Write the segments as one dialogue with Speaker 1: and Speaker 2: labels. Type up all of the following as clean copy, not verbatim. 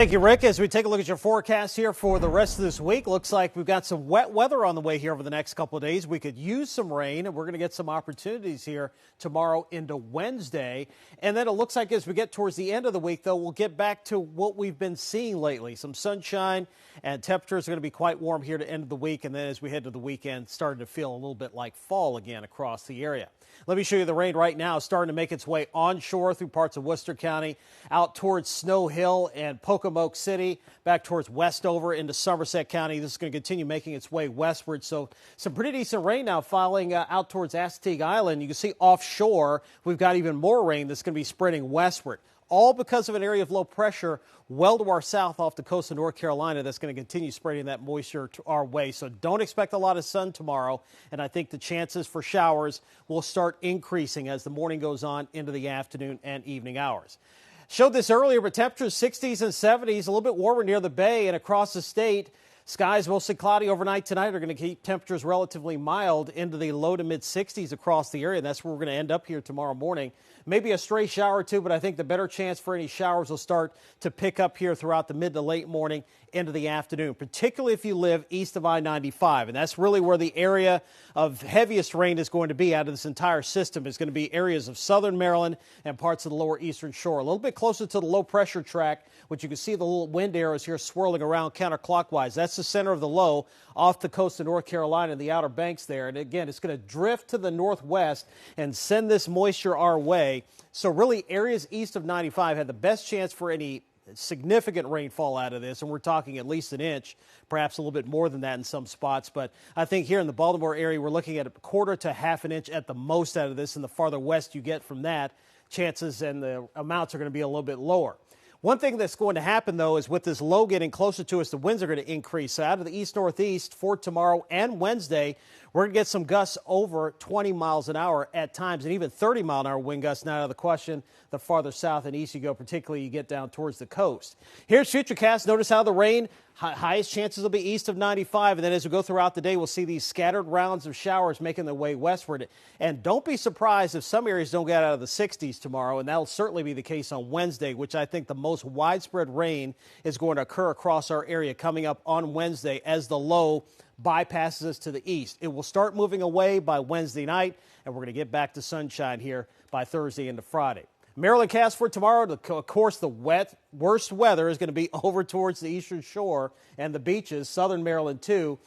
Speaker 1: Thank you, Rick. As we take a look at your forecast here for the rest of this week, looks like we've got some wet weather on the way here over the next couple of days. We could use some rain, and we're going to get some opportunities here tomorrow into Wednesday. And then it looks like as we get towards the end of the week, though, we'll get back to what we've been seeing lately. Some sunshine, and temperatures are going to be quite warm here to end of the week. And then as we head to the weekend, starting to feel a little bit like fall again across the area. Let me show you the rain right now, starting to make its way onshore through parts of Worcester County, out towards Snow Hill and Pocomoke City, back towards Westover into Somerset County. This is going to continue making its way westward. So some pretty decent rain now falling out towards Assateague Island. You can see offshore, we've got even more rain that's going to be spreading westward. All because of an area of low pressure well to our south off the coast of North Carolina that's going to continue spreading that moisture to our way. So don't expect a lot of sun tomorrow, and I think the chances for showers will start increasing as the morning goes on into the afternoon and evening hours. Showed this earlier, but temperatures 60s and 70s, a little bit warmer near the bay and across the state. Skies mostly cloudy overnight tonight are going to keep temperatures relatively mild into the low to mid 60s across the area. And that's where we're going to end up here tomorrow morning. Maybe a stray shower or two, but I think the better chance for any showers will start to pick up here throughout the mid to late morning into the afternoon, particularly if you live east of I-95. And that's really where the area of heaviest rain is going to be out of this entire system. Is going to be areas of southern Maryland and parts of the lower eastern shore. A little bit closer to the low pressure track, which you can see the little wind arrows here swirling around counterclockwise. That's the center of the low off the coast of North Carolina and the Outer Banks there. And again, it's going to drift to the northwest and send this moisture our way. So really areas east of 95 had the best chance for any significant rainfall out of this, and we're talking at least an inch, perhaps a little bit more than that in some spots. But I think here in the Baltimore area, we're looking at a quarter to half an inch at the most out of this, and the farther west you get from that, chances and the amounts are going to be a little bit lower. One thing that's going to happen, though, is with this low getting closer to us, the winds are going to increase. So out of the east-northeast for tomorrow and Wednesday, we're going to get some gusts over 20 miles an hour at times, and even 30-mile-an-hour wind gusts not out of the question. The farther south and east you go, particularly you get down towards the coast. Here's Futurecast. Notice how the rain, highest chances will be east of 95, and then as we go throughout the day, we'll see these scattered rounds of showers making their way westward. And don't be surprised if some areas don't get out of the 60s tomorrow, and that'll certainly be the case on Wednesday, which I think the most widespread rain is going to occur across our area coming up on Wednesday as the low bypasses us to the east. It will start moving away by Wednesday night, and we're going to get back to sunshine here by Thursday into Friday. Maryland cast for tomorrow. Of course, the worst weather is going to be over towards the eastern shore and the beaches, southern Maryland too.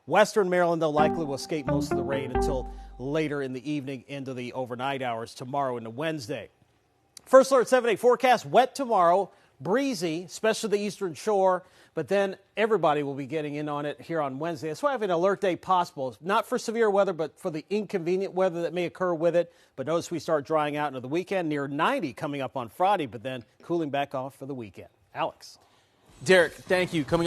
Speaker 1: Western Maryland, though, likely will escape most of the rain until later in the evening into the overnight hours tomorrow into Wednesday. First Alert 7-8 forecast, wet tomorrow, breezy, especially the eastern shore, but then everybody will be getting in on it here on Wednesday. That's why I have an alert day possible, not for severe weather, but for the inconvenient weather that may occur with it. But notice we start drying out into the weekend, near 90 coming up on Friday, but then cooling back off for the weekend. Alex.
Speaker 2: Derek, thank you. Coming